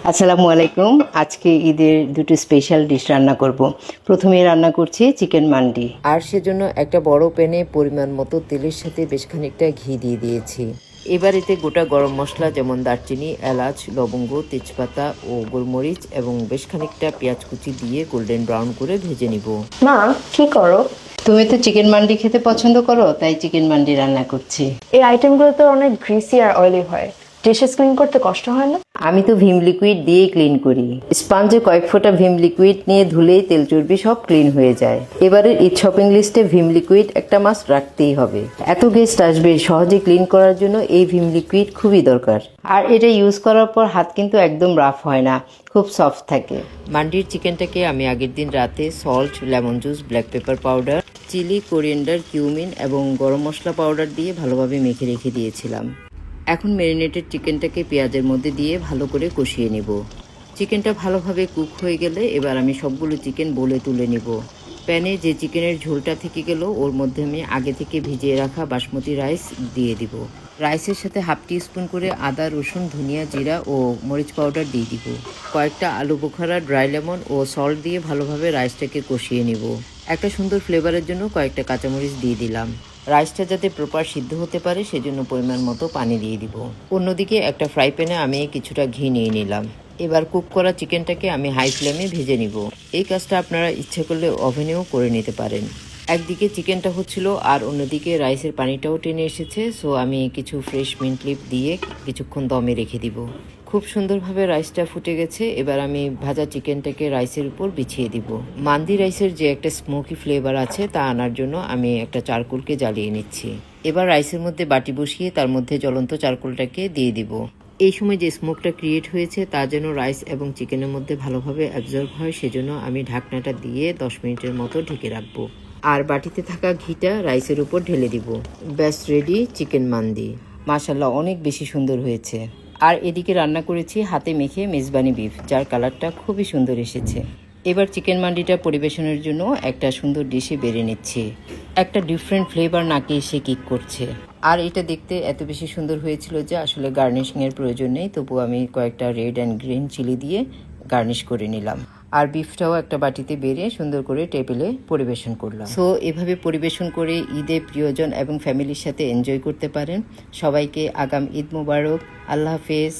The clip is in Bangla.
আসসালামু আলাইকুম। আজকে ঈদের দুটো স্পেশাল ডিশ রান্না করব। প্রথমে রান্না করছি চিকেন মান্ডি, আর সেজন্য একটা বড় প্যানে পরিমাণ মতো তেলের সাথে বেশ খানিকটা ঘি দিয়ে দিয়েছি। এবার এতে গোটা গরম মশলা যেমন দারচিনি, এলাচ, লবঙ্গ, তেজপাতা ও গোলমরিচ এবং বেশ খানিকটা পেঁয়াজ কুচি দিয়ে গোল্ডেন ব্রাউন করে ভেজে নিব। মা, কি করো? তুমি তো চিকেন মান্ডি খেতে পছন্দ করো, তাই চিকেন মান্ডি রান্না করছি। এই আইটেমগুলো তো অনেক গ্রিসি আর অয়েলি হয়, ডিশেস ক্লিন করতে কষ্ট হয় না? আমি তো ভিম লিকুইড দিয়েই ক্লিন করি। স্পঞ্জে কয়েক ফোঁটা ভিম লিকুইড নিয়ে ধুলেই তেল চর্বি সব ক্লিন হয়ে যায়। এবারের ঈদ শপিং লিস্টে ভিম লিকুইড একটা মাস্ট রাখতেই হবে। এত গেস্ট আসবে, সহজে ক্লিন করার জন্য এই ভিম লিকুইড খুবই দরকার। আর এটা ইউজ করার পর হাত কিন্তু একদম রাফ হয় না, খুব সফট থাকে। মান্ডির চিকেনটাকে আমি আগের দিন রাতে salt, lemon juice, black pepper powder, chilli, coriander, cumin এবং গরম মশলা পাউডার দিয়ে ভালোভাবে মেখে রেখে দিয়েছিলাম। এখন ম্যারিনেটেড চিকেনটাকে পেঁয়াজের মধ্যে দিয়ে ভালো করে কষিয়ে নেব। চিকেনটা ভালোভাবে কুক হয়ে গেলে এবার আমি সবগুলো চিকেন বলে তুলে নিব। প্যানে যে চিকেনের ঝোলটা থেকে গেল ওর মধ্যে আমি আগে থেকে ভিজিয়ে রাখা বাসমতি রাইস দিয়ে দিব। রাইসের সাথে হাফ টিস্পুন করে আদা, রসুন, ধনিয়া, জিরা ও মরিচ পাউডার দিয়ে দিব। কয়েকটা আলু বোখারা, ড্রাই লেমন ও সল্ট দিয়ে ভালোভাবে রাইসটাকে কষিয়ে নিব। একটা সুন্দর ফ্লেভারের জন্য কয়েকটা কাঁচামরিচ দিয়ে দিলাম। রাইসটা যাতে প্রপার সিদ্ধ হতে পারে সেজন্য পরিমাণ মতো পানি দিয়ে দিব। অন্যদিকে একটা ফ্রাই প্যানে আমি কিছুটা ঘি নিয়ে নিলাম। এবার কুক করা চিকেনটাকে আমি হাই ফ্লেমে ভেজে নিব। এই কাজটা আপনারা ইচ্ছে করলে ওভেনেও করে নিতে পারেন। একদিকে চিকেনটা হচ্ছিল আর অন্যদিকে রাইসের পানিটাও টেনে এসেছে, সো আমি কিছু ফ্রেশ মিন্ট লিপ দিয়ে কিছুক্ষণ দমে রেখে দিব। খুব সুন্দরভাবে রাইসটা ফুটে গেছে। এবার আমি ভাজা চিকেনটাকে রাইসের উপর বিছিয়ে দিব। মান্দি রাইসের যে একটা স্মোকি ফ্লেভার আছে তা আনার জন্য আমি একটা চারকোলকে জ্বালিয়ে নিচ্ছি। এবার রাইসের মধ্যে বাটি বসিয়ে তার মধ্যে জ্বলন্ত চারকোলটাকে দিয়ে দিব। এই সময় যে স্মোকটা ক্রিয়েট হয়েছে তা যেন রাইস এবং চিকেনের মধ্যে ভালোভাবে অ্যাবজর্ব হয়, সেজন্য আমি ঢাকনাটা দিয়ে 10 মিনিটের মতো ঢেকে রাখবো। আর বাটিতে থাকা ঘিটা রাইসের উপর ঢেলে দিব। ব্যাস রেডি চিকেন মান্দি। মাশাল্লাহ, অনেক বেশি সুন্দর হয়েছে। আর এদিকে রান্না করেছি হাতে মেখে মেজবানি বিফ, যার কালারটা খুবই সুন্দর এসেছে। এবার চিকেন মান্ডিটা পরিবেশনের জন্য একটা সুন্দর ডিশে বেড়ে নিচ্ছি। একটা ডিফারেন্ট ফ্লেভার নাকে এসে কিক করছে। আর এটা দেখতে এত বেশি সুন্দর হয়েছিল যে আসলে গার্নিশিংয়ের প্রয়োজন নেই, তবু আমি কয়েকটা রেড অ্যান্ড গ্রিন চিলি দিয়ে গার্নিশ করে নিলাম। আর বিফটাও একটা বাটিতে বেড়ে সুন্দর করে টেবিলে পরিবেশন করলাম। সো এভাবে পরিবেশন করে ঈদে প্রিয়জন এবং ফ্যামিলির সাথে এনজয় করতে পারেন। সবাইকে আগাম ঈদ মোবারক। আল্লাহ হাফেজ।